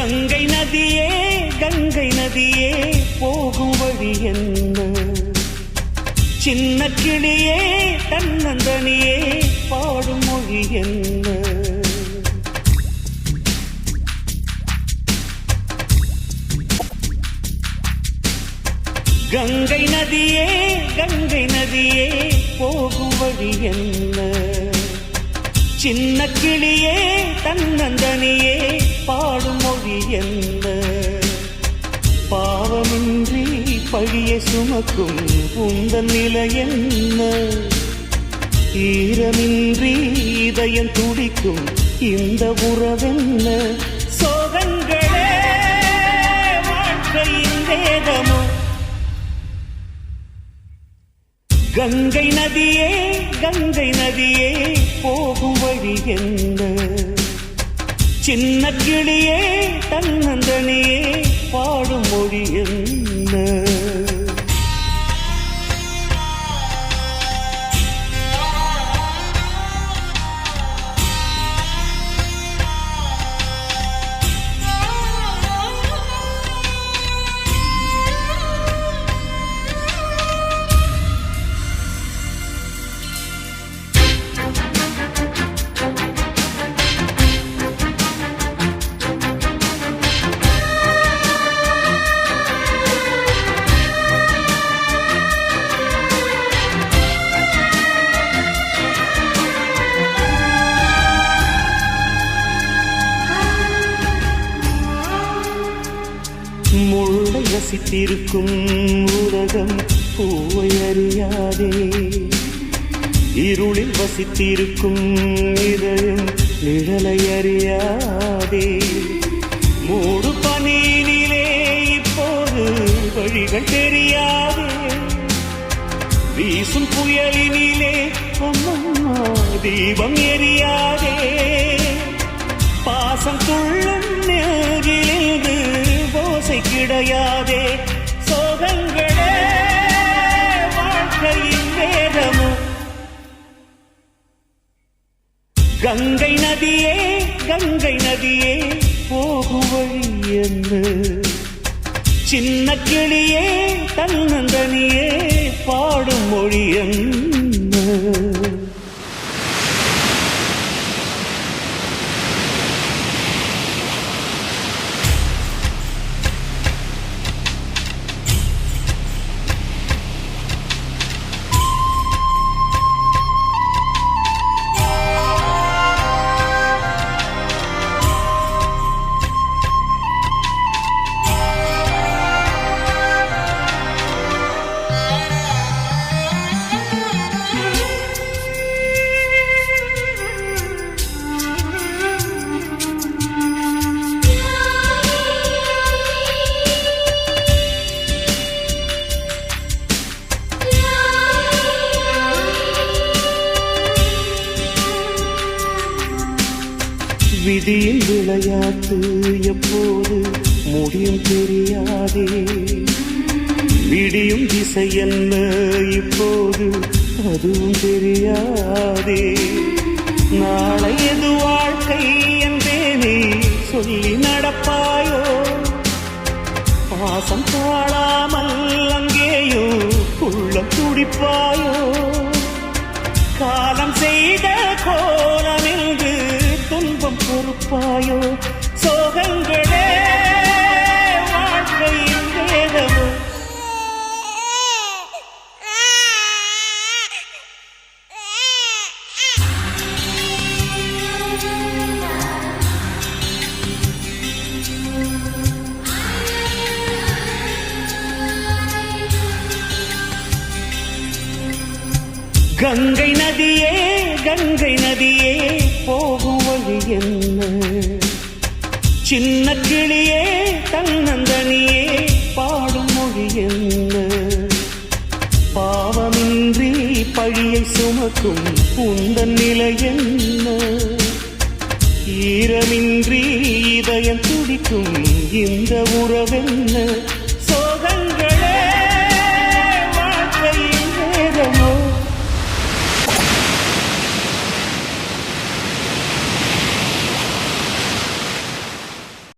கங்கை நதியே கங்கை நதியே போகும் வழி என்ன? சின்ன கிளியே தன்னந்தனியே பாடும் மொழி என்ன? கங்கை நதியே கங்கை நதியே போகும் வழி என்ன? சின்ன கிளியே தன்னந்தனியே பாடும் மொழி என்ன? பாவமின்றி பழியை சுமக்கும் உந்தன் நிலை என்ன? ஈரமின்றி இதயம் துடிக்கும் இந்த உறவென்ன? சோகங்களே வாழ்க்கையின் வேதமோ? கங்கை நதியே கங்கை நதியே போகும் வழி என்ன? சின்ன கிளியே தன்னந்தனியே பாடும் மொழி என்ன? முள்ளை ரசித்திருக்கும் உலகம் பூவை அறியாதே, இருளில் வசித்திருக்கும் இதயம் நிழலை அறியாதே. மூடு பனியினிலே இப்போது வழிகள் தெரியாதே, வீசும் புயலினிலே அம்மம்மா தீபம் எரியாதே. பாசம் துள்ளும் நெஞ்சிலிருந்து ஓசை கிடையாதே. சோகங்களே வாழ்க்கையின் வேதமோ? கங்கை நதியே கங்கை நதியே போகும் வழி என்ன? சின்ன கிளியே தன்னந்தனியே பாடும் மொழி என்ன? விதியின் விளையாட்டு எப்போது முடியும் தெரியாதே. விடியும் திசை என்ன இப்போது அதுவும் தெரியாதே. நாளை எது வாழ்க்கை என்பேனே சொல்லி நடப்பாயோ? பாசம் தாழாமல் அங்கேயோ உள்ளம் துடிப்பாயோ? காலம் செய்த கோலமென்று துன்பம் பொறுப்பாயோ? சோகங்களே வாழ்க்கையின் வேதமோ? கங்கை நதியே கங்கை நதியே போகும் வழி என்ன? சின்ன கிளியே தன்னந்தனியே பாடும் மொழி என்ன? பாவமின்றி பழியை சுமக்கும் உந்தன் நிலை என்ன? ஈரமின்றி இதயம் துடிக்கும் இந்த உறவென்ன?